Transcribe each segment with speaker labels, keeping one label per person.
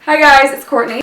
Speaker 1: Hi guys, it's Courtney.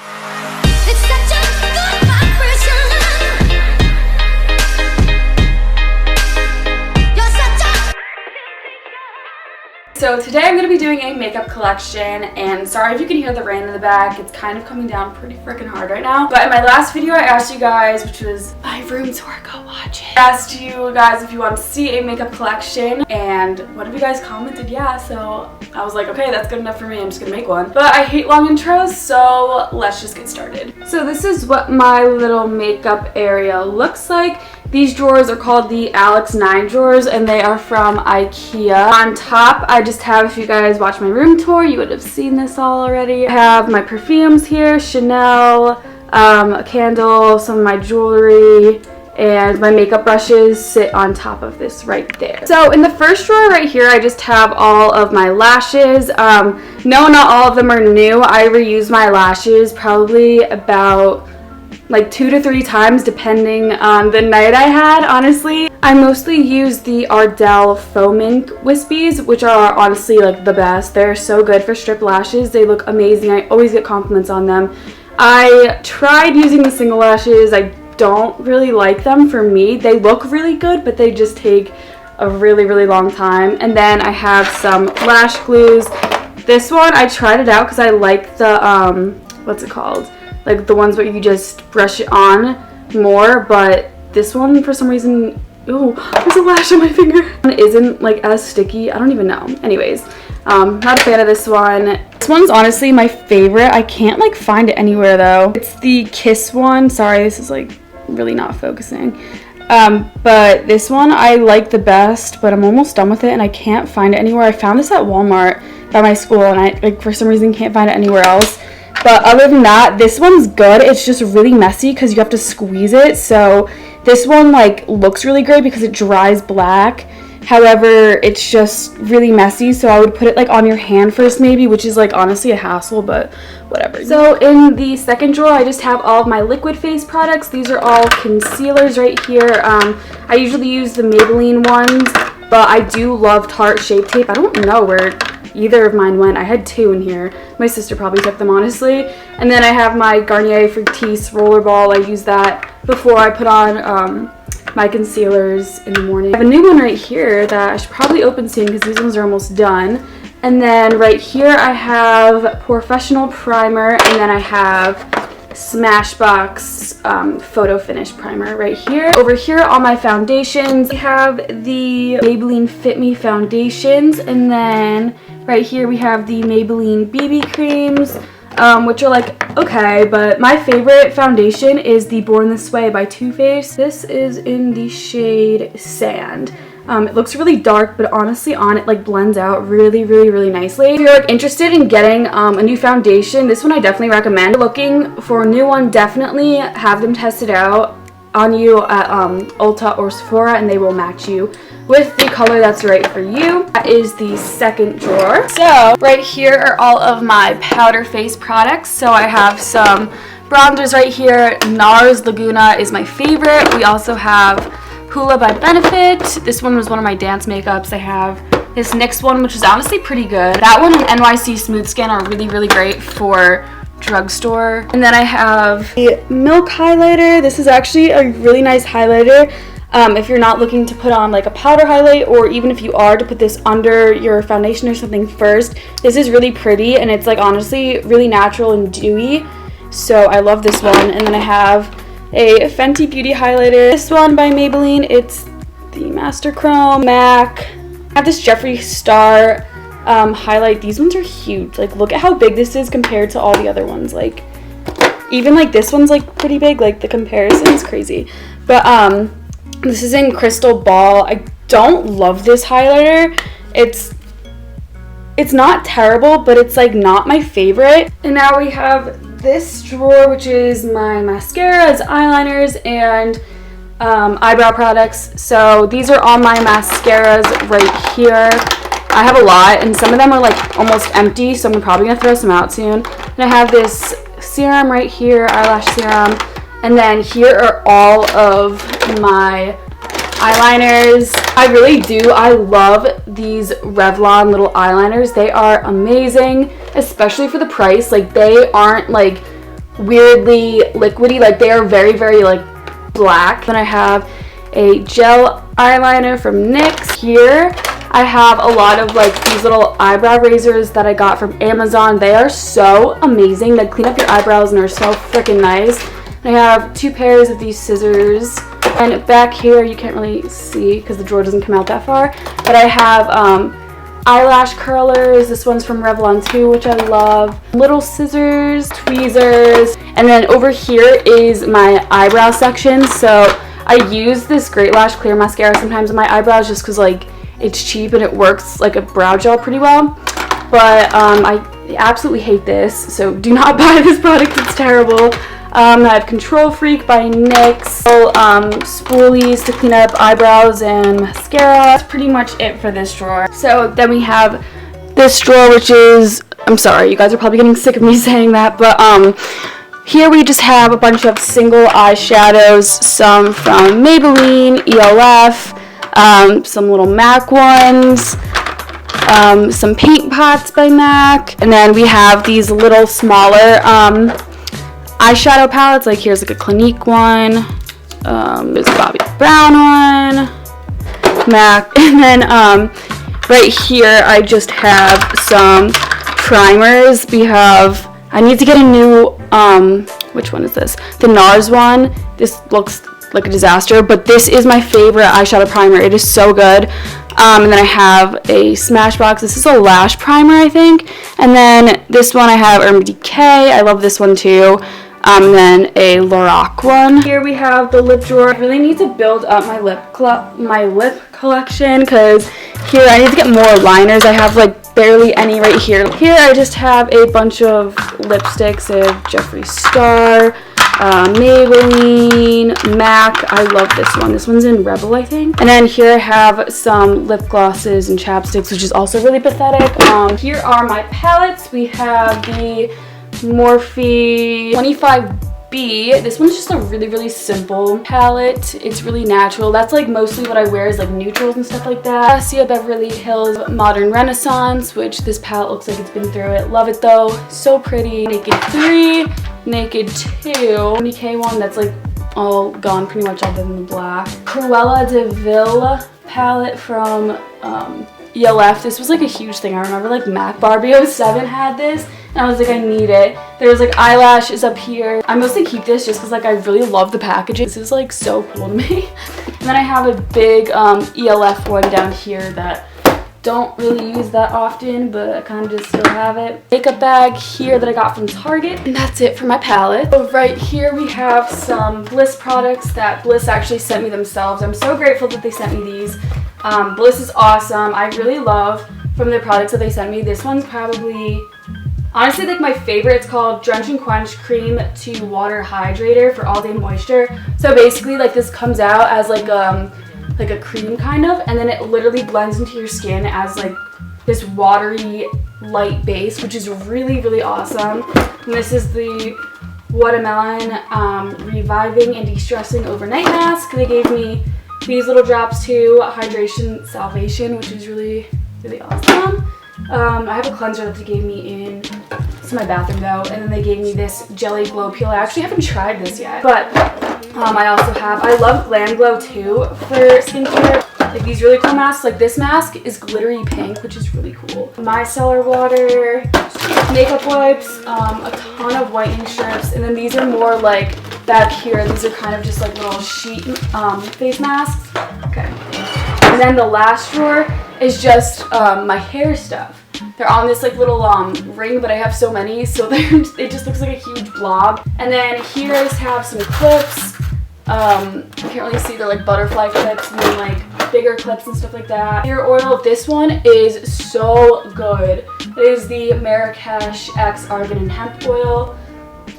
Speaker 1: So today I'm going to be doing a makeup collection, and sorry if you can hear the rain in the back. It's kind of coming down pretty freaking hard right now. But in my last video I asked you guys, which was my room tour, go watch it. I asked you guys if you want to see a makeup collection, and one of you guys commented yeah, so I was like, okay, that's good enough for me. I'm just going to make one. But I hate long intros, so let's just get started. So this is what my little makeup area looks like. These drawers are called the Alex 9 drawers, and they are from IKEA. On top, I just have, if you guys watch my room tour, you would have seen this all already. I have my perfumes here, Chanel, a candle, some of my jewelry, and my makeup brushes sit on top of this right there. So in the first drawer right here, I just have all of my lashes. No, not all of them are new. I reuse my lashes probably about like 2 to 3 times depending on the night I had, honestly. I mostly use the Ardell Foam Ink Wispies, which are honestly like the best. They're so good for strip lashes. They look amazing. I always get compliments on them. I tried using the single lashes. I don't really like them for me. They look really good, but they just take a really long time. And then I have some lash glues. This one, I tried it out because I like the, what's it called? Like the ones where you just brush it on more, but this one for some reason, oh, there's a lash on my finger. It isn't like as sticky. I don't even know. Anyways, not a fan of this one. This one's honestly my favorite. I can't like find it anywhere though. It's the Kiss one. Sorry, this is like really not focusing. But this one I like the best, but I'm almost done with it and I can't find it anywhere. I found this at Walmart by my school and I like for some reason can't find it anywhere else. But other than that, this one's good. It's just really messy because you have to squeeze it. So this one like looks really great because it dries black. However, it's just really messy. So I would put it like on your hand first maybe, which is like honestly a hassle, but whatever. So in the second drawer, I just have all of my liquid face products. These are all concealers right here. I usually use the Maybelline ones, but I do love Tarte Shape Tape. I don't know where either of mine went. I had 2 in here. My sister probably took them, honestly. And then I have my Garnier Fructis Rollerball. I use that before I put on my concealers in the morning. I have a new one right here that I should probably open soon because these ones are almost done. And then right here I have Professional Primer, and then I have Smashbox Photo Finish Primer right here. Over here, all my foundations. I have the Maybelline Fit Me foundations, and then right here we have the Maybelline BB creams, which are like okay, but my favorite foundation is the Born This Way by Too Faced. This is in the shade Sand. It looks really dark, but honestly on it like blends out really nicely. If you're like interested in getting a new foundation, this one I definitely recommend. Looking for a new one, definitely have them tested out on you at Ulta or Sephora, and they will match you with the color that's right for you. That is the second drawer. So right here are all of my powder face products. So I have some bronzers right here. NARS Laguna is my favorite. We also have Hoola by Benefit. This one was one of my dance makeups. I have this NYX one, which is honestly pretty good. That one and NYC Smooth Skin are really great for drugstore. And then I have the Milk highlighter. This is actually a really nice highlighter. If you're not looking to put on like a powder highlight, or even if you are to put this under your foundation or something first, this is really pretty and it's like honestly really natural and dewy. So I love this one. And then I have a Fenty Beauty highlighter. This one by Maybelline, it's the Master Chrome MAC. I have this Jeffree Star highlight. These ones are huge. Like look at how big this is compared to all the other ones. Like even like this one's like pretty big. Like the comparison is crazy. But this is in Crystal Ball. I don't love this highlighter. It's not terrible, but it's like not my favorite. And now we have this drawer, which is my mascaras, eyeliners, and eyebrow products. So these are all my mascaras right here. I have a lot, and some of them are like almost empty, so I'm probably gonna throw some out soon. And I have this serum right here, eyelash serum, and then here are all of my eyeliners. I love these Revlon little eyeliners. They are amazing. especially for the price. Like, they aren't like weirdly liquidy, like they are very, very like black. Then I have a gel eyeliner from NYX. Here I have a lot of like these little eyebrow razors that I got from Amazon. They are so amazing. They clean up your eyebrows and are so freaking nice. I have 2 pairs of these scissors. And back here, you can't really see because the drawer doesn't come out that far, but I have eyelash curlers. This one's from Revlon too, which I love. Little scissors, tweezers, and then over here is my eyebrow section. So I use this Great Lash Clear Mascara sometimes on my eyebrows just because like it's cheap and it works like a brow gel pretty well. But I absolutely hate this, so do not buy this product, it's terrible. I have Control Freak by NYX, spoolies to clean up eyebrows and mascara. That's pretty much it for this drawer. So then we have this drawer, which is, I'm sorry, you guys are probably getting sick of me saying that, but here we just have a bunch of single eyeshadows, some from Maybelline, ELF, some little MAC ones, some paint pots by MAC, and then we have these little smaller eyeshadow palettes. Like here's like a Clinique one, there's a Bobbi Brown one, MAC, and then right here I just have some primers. We have, I need to get a new, which one is this? The NARS one. This looks like a disaster, but this is my favorite eyeshadow primer. It is so good. And then I have a Smashbox. This is a lash primer, I think. And then this one I have Urban Decay. I love this one too. And then a Lorac one. Here we have the lip drawer. I really need to build up my lip collection because here I need to get more liners. I have like barely any right here. Here I just have a bunch of lipsticks of Jeffree Star, Maybelline, MAC. I love this one. This one's in Rebel, I think. And then here I have some lip glosses and chapsticks, which is also really pathetic. Here are my palettes. We have the Morphe 25B. This one's just a really, really simple palette. It's really natural. That's like mostly what I wear is like neutrals and stuff like that. Cassia Beverly Hills Modern Renaissance, which this palette looks like it's been through it. Love it though. So pretty. Naked 3, Naked 2, K one that's like all gone pretty much other than the black. Cruella de Vil palette from ELF. This was like a huge thing. I remember like MAC Barbie 07 had this. And I was like, I need it. There was like eyelashes up here. I mostly keep this just because like I really love the packaging. This is like so cool to me. And then I have a big ELF one down here that don't really use that often, but I kind of just still have it. Makeup bag here that I got from Target. And that's it for my palette. So right here we have some Bliss products that Bliss actually sent me themselves. I'm so grateful that they sent me these. Bliss is awesome. I really love from the products that they sent me. This one's probably honestly like my favorite. It's called Drench and Quench Cream to Water Hydrator for All Day Moisture. So basically like this comes out as like a cream kind of, and then it literally blends into your skin as like this watery light base, which is really, really awesome. And this is the Watermelon Reviving and De-Stressing Overnight Mask. They gave me these little drops too, Hydration Salvation, which is really, really awesome. I have a cleanser that they gave me in my bathroom though, and then they gave me this Jelly Glow Peel. I actually haven't tried this yet, but I also have, I love Glam Glow too for skincare. Like these really cool masks. Like this mask is glittery pink, which is really cool. Micellar water, makeup wipes, a ton of whitening strips, and then these are more like back here. These are kind of just like little sheet face masks. Okay. And then the last drawer is just my hair stuff. They're on this like little ring, but I have so many, so it just looks like a huge blob. And then here I just have some clips. You can't really see, they're like butterfly clips, and then like bigger clips and stuff like that. Hair oil, this one is so good. It is the Marrakesh X Argan and Hemp Oil.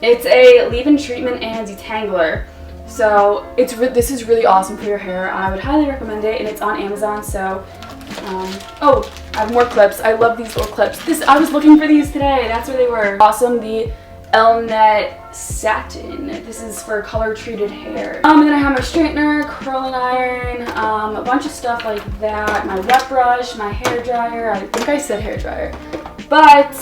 Speaker 1: It's a leave-in treatment and detangler. So this is really awesome for your hair. I would highly recommend it, and it's on Amazon. So, oh, I have more clips. I love these little clips. I was looking for these today. That's where they were. Awesome. The Elnet Satin. This is for color-treated hair. And then I have my straightener, curling iron, a bunch of stuff like that. My wet brush, my hair dryer. I think I said hair dryer. But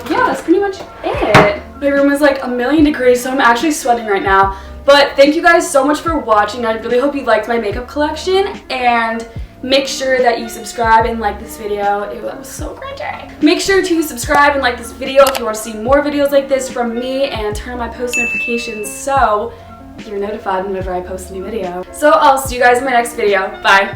Speaker 1: yeah, that's pretty much it. My room is like 1,000,000 degrees, so I'm actually sweating right now. But thank you guys so much for watching. I really hope you liked my makeup collection, and make sure that you subscribe and like this video. Ew, that was so cringy. Make sure to subscribe and like this video if you want to see more videos like this from me, and turn on my post notifications so you're notified whenever I post a new video. So I'll see you guys in my next video. Bye.